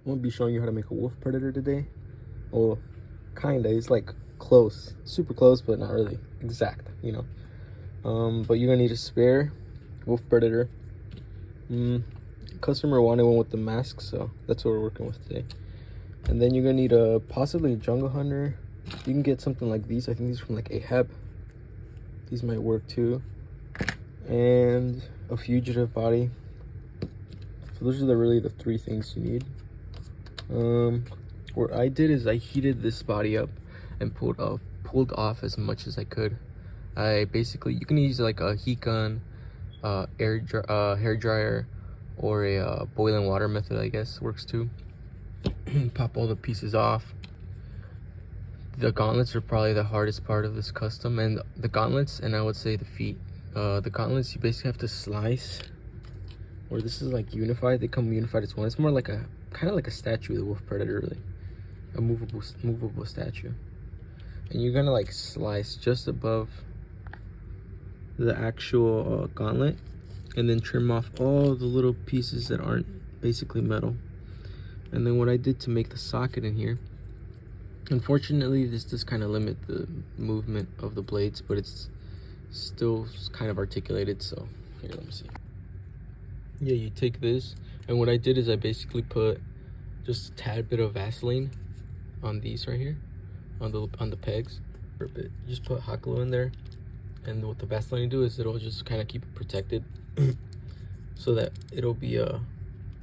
gonna be showing you how to make a wolf predator today. Well, kinda. It's like close, super close, but not really exact, you know. But you're gonna need a spare wolf predator. Customer wanted one with the mask, so that's what we're working with today. And then you're gonna need possibly a jungle hunter. You can get something like these. I think these are from like Ahab. These might work too. And a fugitive body. So those are really the three things you need. What I did is I heated this body up and pulled off as much as I could. I basically, you can use like a heat gun, hair dryer, or a boiling water method, I guess works too. Pop all the pieces off. The gauntlets are probably the hardest part of this custom, and the gauntlets, and I would say the feet. The gauntlets, you basically have to slice, or this is like unified. They come unified as one. It's more like kind of like a statue of the wolf predator, really, a movable statue. And you're gonna like slice just above the actual gauntlet, and then trim off all the little pieces that aren't basically metal. And then what I did to make the socket in here, unfortunately this does kind of limit the movement of the blades, but it's still kind of articulated. So here, let me see. Yeah, you take this, and what I did is I basically put just a tad bit of Vaseline on these right here, on the pegs for a bit. Just put hot glue in there, and what the Vaseline do is it'll just kind of keep it protected so that it'll be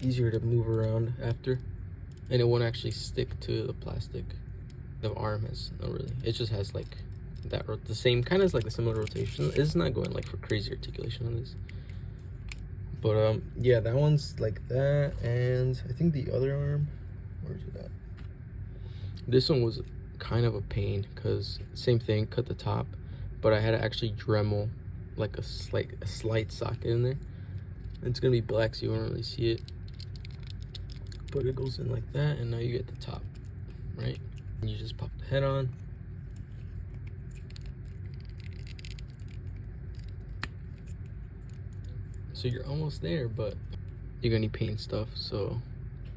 easier to move around after, and it won't actually stick to the plastic. The arm has no really, it just has like that, the same kind of like a similar rotation. It's not going like for crazy articulation on this, but yeah, that one's like that. And I think the other arm, where's it at? This one was kind of a pain because same thing, cut the top, but I had to actually Dremel like a slight socket in there. It's gonna be black, so you won't really see it, but it goes in like that, and now you get the top, right? And you just pop the head on. So you're almost there, but you're gonna need paint stuff. So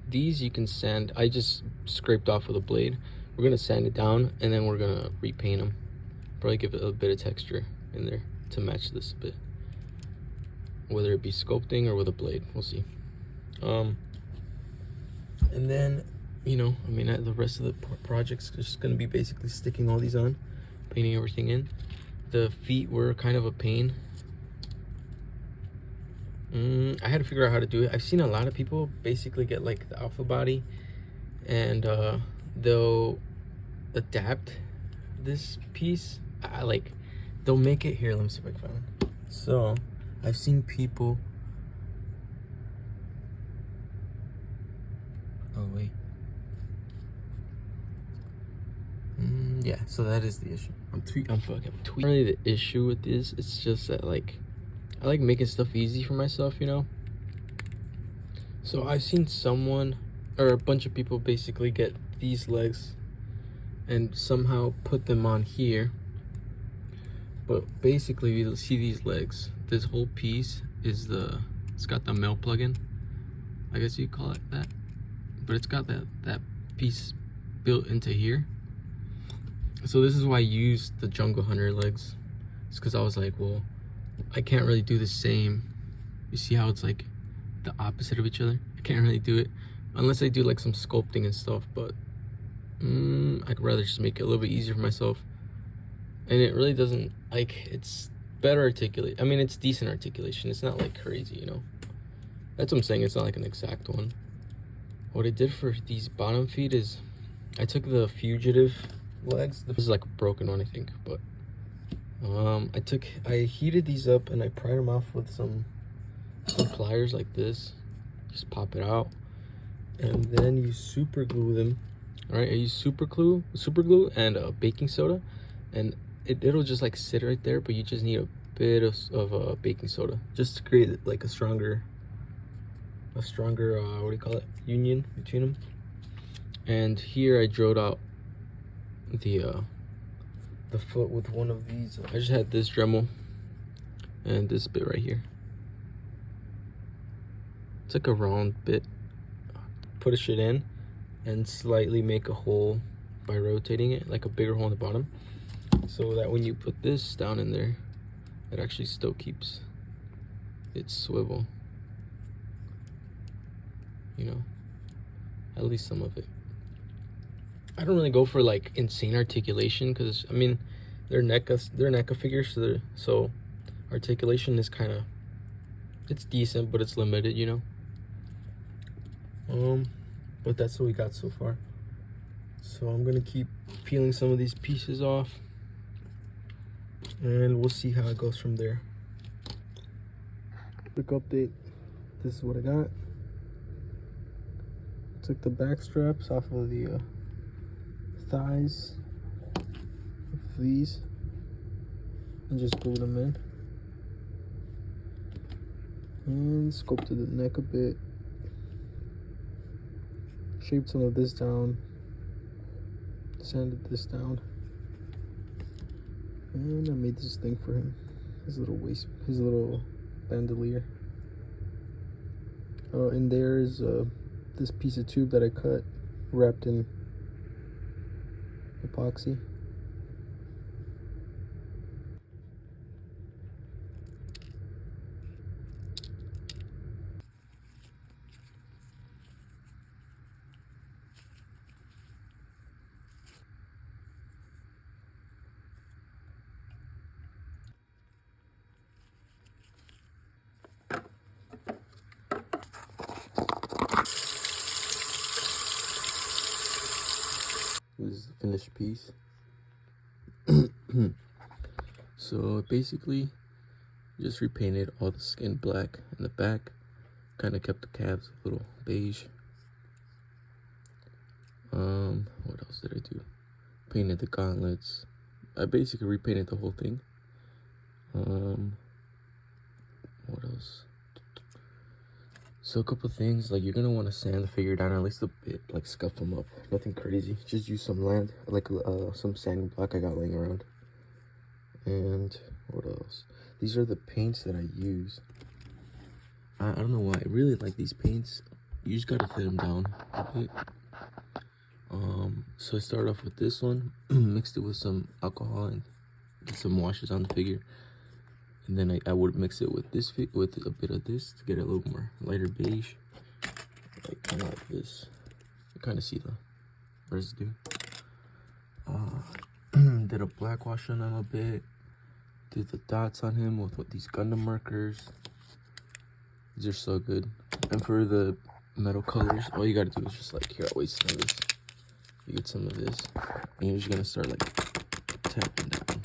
these you can sand. I just scraped off with a blade. We're gonna sand it down, and then we're gonna repaint them. Probably give it a bit of texture in there to match this a bit, whether it be sculpting or with a blade, we'll see. And then, you know, I mean, the rest of the project's just gonna be basically sticking all these on, painting everything in. The feet were kind of a pain. I had to figure out how to do it. I've seen a lot of people basically get like the alpha body, and they'll adapt this piece. They'll make it here. Let me see if I can find it. So I've seen people. Oh wait. Yeah. So that is the issue. I'm tweeting. Really, the issue with this, it's just that like, I like making stuff easy for myself, you know. So I've seen someone or a bunch of people basically get these legs and somehow put them on here. But basically, you'll see these legs. This whole piece is it's got the male plug-in. I guess you call it that. But it's got that piece built into here. So this is why I used the jungle hunter legs. It's because I was like, well, I can't really do the same. You see how it's like the opposite of each other? I can't really do it unless I do like some sculpting and stuff, but I'd rather just make it a little bit easier for myself. And it really doesn't, like, it's better articulate. I mean, it's decent articulation. It's not like crazy, you know. That's what I'm saying. It's not like an exact one. What I did for these bottom feet is I took the fugitive legs. This is like a broken one, I think, but I heated these up and I pried them off with some pliers like this. Just pop it out, and then you super glue them. All right, I use super glue and baking soda, and it'll just like sit right there, but you just need a bit of baking soda just to create like a stronger what do you call it, union between them. And here I drilled out the foot with one of these. I just had this Dremel and this bit right here. It's like a round bit. Put a shit in, and slightly make a hole by rotating it, like a bigger hole in the bottom, so that when you put this down in there, it actually still keeps its swivel, you know, at least some of it. I don't really go for like insane articulation because I mean they're NECA figures, so articulation is kind of, it's decent, but it's limited, you know. But that's what we got so far. So I'm gonna keep peeling some of these pieces off, and we'll see how it goes from there. Quick update. This is what I got. Took the back straps off of the thighs of these and just glued them in, and sculpted the neck a bit, shaped some of this down, sanded this down, and I made this thing for him, his little waist, his little bandolier. And there's this piece of tube that I cut, wrapped in epoxy. This is the finished piece. So basically just repainted all the skin black in the back, kind of kept the calves a little beige. What else did I do? Painted the gauntlets. I basically repainted the whole thing. What else? So a couple things, like you're gonna want to sand the figure down at least a bit, like scuff them up. Nothing crazy. Just use some some sanding block I got laying around. And what else? These are the paints that I use. I don't know why I really like these paints. You just gotta thin them down a bit. So I started off with this one, mixed it with some alcohol and get some washes on the figure. And then I would mix it with this with a bit of this to get a little more lighter beige, like kind of like this. You kind of see the residue. Did a black wash on him a bit. Did the dots on him with these Gundam markers. These are so good. And for the metal colors, all you gotta do is just like, here, I'll waste some of this. You get some of this, and you're just gonna start like tapping down.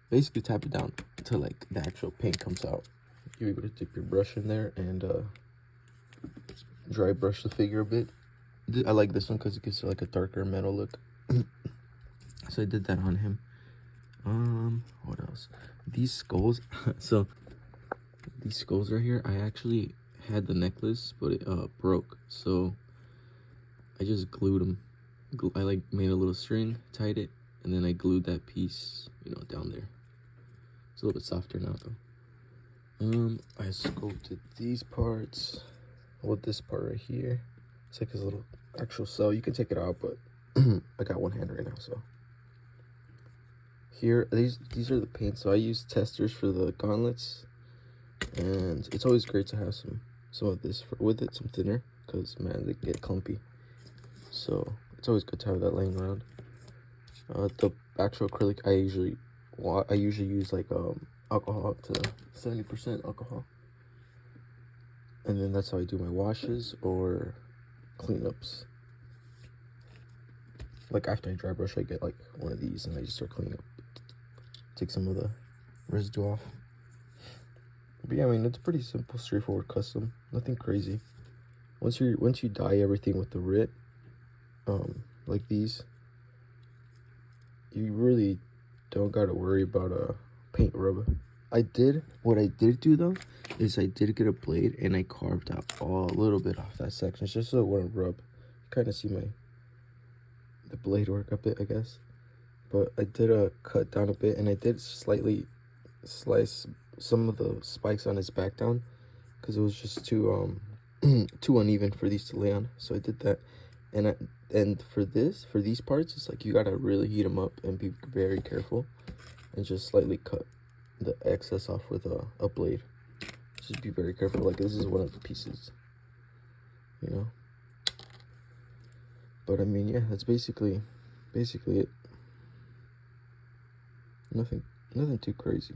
Basically tap it down until like the actual paint comes out. You're able to dip your brush in there and dry brush the figure a bit. I like this one because it gives it like a darker metal look. So I did that on him. What else? These skulls. So these skulls right here, I actually had the necklace, but it broke. So I just glued them. I like made a little string, tied it, and then I glued that piece, you know, down there. It's a little bit softer now though. I sculpted these parts with this part right here. It's like his little actual cell. You can take it out, but I got one hand right now, so. Here, these are the paints. So I use testers for the gauntlets, and it's always great to have some of this with it, some thinner, because man, they get clumpy. So it's always good to have that laying around. The actual acrylic, I usually use like alcohol to 70% alcohol, and then that's how I do my washes or cleanups. Like after I dry brush, I get like one of these and I just start cleaning up. Take some of the residue off. But yeah, I mean, it's pretty simple, straightforward custom. Nothing crazy. Once you dye everything with the RIT, like these, you really don't gotta worry about a paint rub. What I did do though, is I did get a blade and I carved out a little bit off that section just so it wouldn't rub. You kind of see the blade work a bit, I guess. But I did cut down a bit, and I did slightly slice some of the spikes on his back down because it was just too too uneven for these to lay on. So I did that, And for these parts, it's like you gotta really heat them up and be very careful, and just slightly cut the excess off with a blade. Just be very careful. Like this is one of the pieces, you know. But I mean, yeah, that's basically it. Nothing too crazy.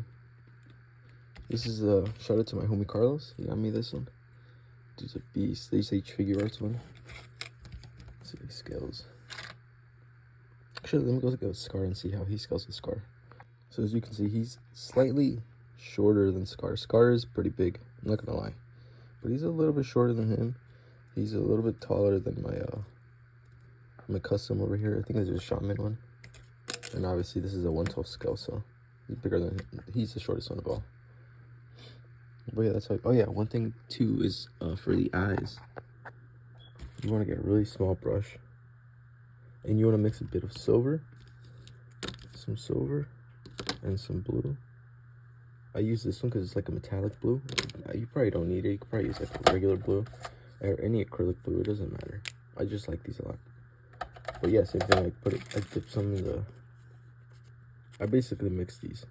This is shout out to my homie Carlos. He got me this one. Dude's a beast. They say Figure Arts one. Let's see if he scales. Actually, let me go look at Scar and see how he scales with Scar. So as you can see, he's slightly shorter than Scar. Scar is pretty big, I'm not gonna lie. But he's a little bit shorter than him. He's a little bit taller than my custom over here. I think this is a Shaman one. And obviously this is a 1/12 scale, so he's bigger than him. He's the shortest one of all. But yeah, that's how. Oh yeah, one thing too is for the eyes. You want to get a really small brush, and you want to mix a bit of silver, some silver, and some blue. I use this one because it's like a metallic blue. You probably don't need it. You could probably use like a regular blue or any acrylic blue. It doesn't matter. I just like these a lot. But yeah, same thing. I dip some in the. I basically mixed these.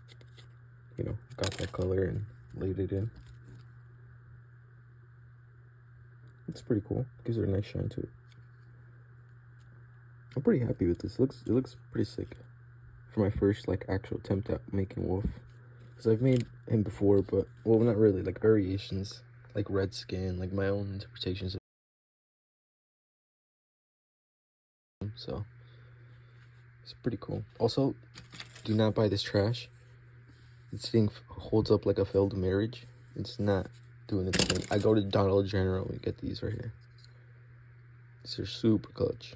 You know, got that color and laid it in. It's pretty cool. Gives it a nice shine to it. I'm pretty happy with this. It looks pretty sick for my first like actual attempt at making Wolf. Because I've made him before, but well, not really. Like variations, like red skin, like my own interpretations of him. So it's pretty cool. Also, do not buy this trash. This thing holds up like a failed marriage. It's not doing its thing. I go to Dollar General and get these right here. These are super clutch.